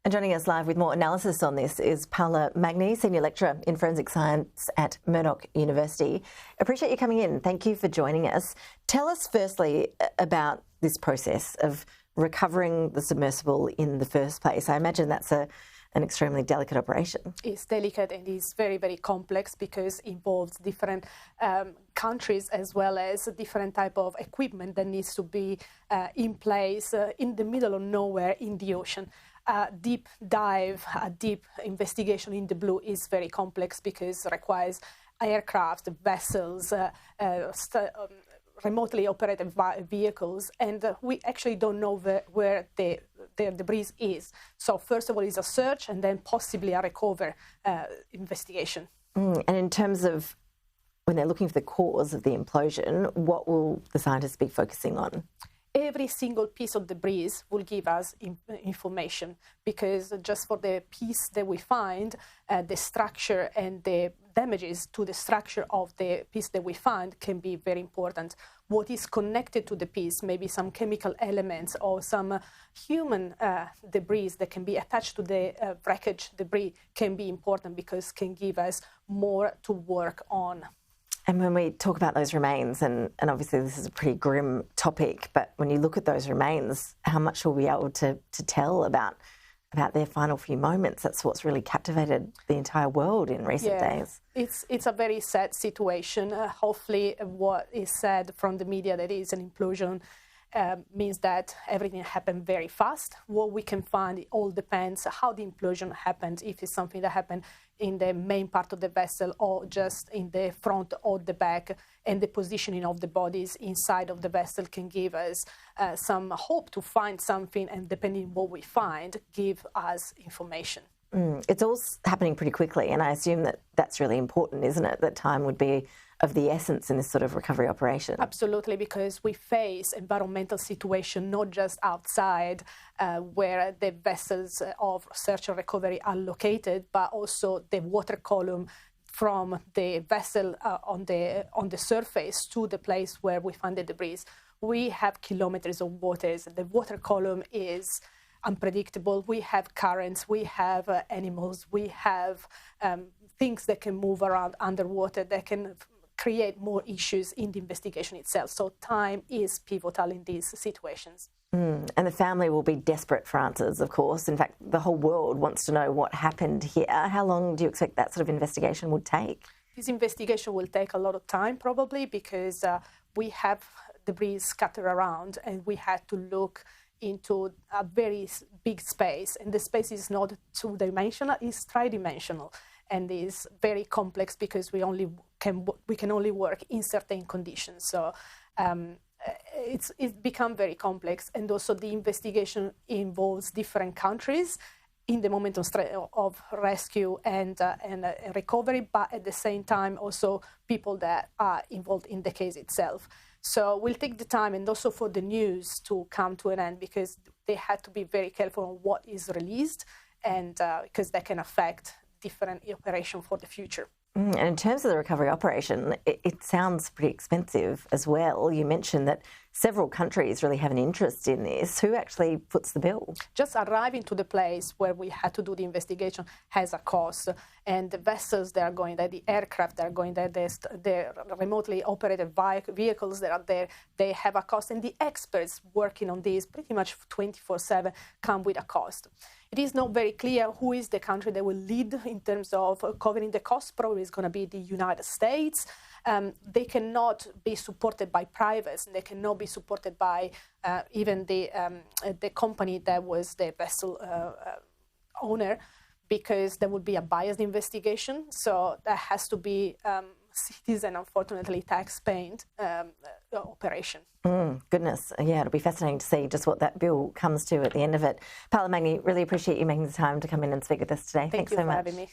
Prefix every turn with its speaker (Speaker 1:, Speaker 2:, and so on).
Speaker 1: And joining us live with more analysis on this is Paola Magni, Senior Lecturer in Forensic Science at Murdoch University. Appreciate you coming in. Thank you for joining us. Tell us firstly about this process of recovering the submersible in the first place. I imagine that's an extremely delicate operation.
Speaker 2: It's delicate and it's very, very complex because it involves different countries as well as different type of equipment that needs to be in place in the middle of nowhere in the ocean. A deep dive, a deep investigation in the blue is very complex because it requires aircraft, vessels, remotely operated vehicles, and we actually don't know where the debris is. So first of all is a search and then possibly a recover investigation.
Speaker 1: And in terms of when they're looking for the cause of the implosion, what will the scientists be focusing on?
Speaker 2: Every single piece of debris will give us information, because just for the piece that we find, the structure and the damages to the structure of the piece that we find can be very important. What is connected to the piece, maybe some chemical elements or some human debris that can be attached to the wreckage debris, can be important because can give us more to work on.
Speaker 1: And when we talk about those remains, and obviously this is a pretty grim topic, but when you look at those remains, how much will we be able to tell about their final few moments? That's what's really captivated the entire world in recent days.
Speaker 2: It's a very sad situation. Hopefully what is said from the media that is an implosion means that everything happened very fast. What we can find, it all depends how the implosion happened, if it's something that happened in the main part of the vessel or just in the front or the back, and the positioning of the bodies inside of the vessel can give us some hope to find something, and depending on what we find, give us information.
Speaker 1: It's all happening pretty quickly, and I assume that that's really important, isn't it? That time would be of the essence in this sort of recovery operation.
Speaker 2: Absolutely, because we face environmental situation not just outside where the vessels of search and recovery are located, but also the water column from the vessel on the surface to the place where we find the debris. We have kilometers of waters. The water column is unpredictable. We have currents, we have animals, we have things that can move around underwater that can create more issues in the investigation itself. So time is pivotal in these situations.
Speaker 1: And the family will be desperate for answers, of course. In fact, the whole world wants to know what happened here. How long do you expect that sort of investigation would take?
Speaker 2: This investigation will take a lot of time, probably, because we have debris scattered around and we had to look into a very big space. And the space is not two-dimensional, it's three-dimensional. And is very complex because we can only work in certain conditions. So it's become very complex, and also the investigation involves different countries in the moment of rescue and recovery, but at the same time also people that are involved in the case itself. So we'll take the time, and also for the news to come to an end, because they had to be very careful on what is released, and because that can affect different operation for the future.
Speaker 1: And in terms of the recovery operation, it sounds pretty expensive as well. You mentioned that several countries really have an interest in this. Who actually puts the bill?
Speaker 2: Just arriving to the place where we had to do the investigation has a cost, and the vessels that are going there, the aircraft that are going there, the remotely operated vehicles that are there, they have a cost, and the experts working on this pretty much 24/7 come with a cost. It is not very clear who is the country that will lead in terms of covering the cost. Probably it's going to be the United States. They cannot be supported by privates, and they cannot be supported by even the company that was the vessel owner, because there would be a biased investigation. So that has to be citizen, unfortunately, tax-paying operation.
Speaker 1: Goodness, yeah, it'll be fascinating to see just what that bill comes to at the end of it. Paola Magni, really appreciate you making the time to come in and speak with us today.
Speaker 2: Thank you
Speaker 1: so much.
Speaker 2: for having me.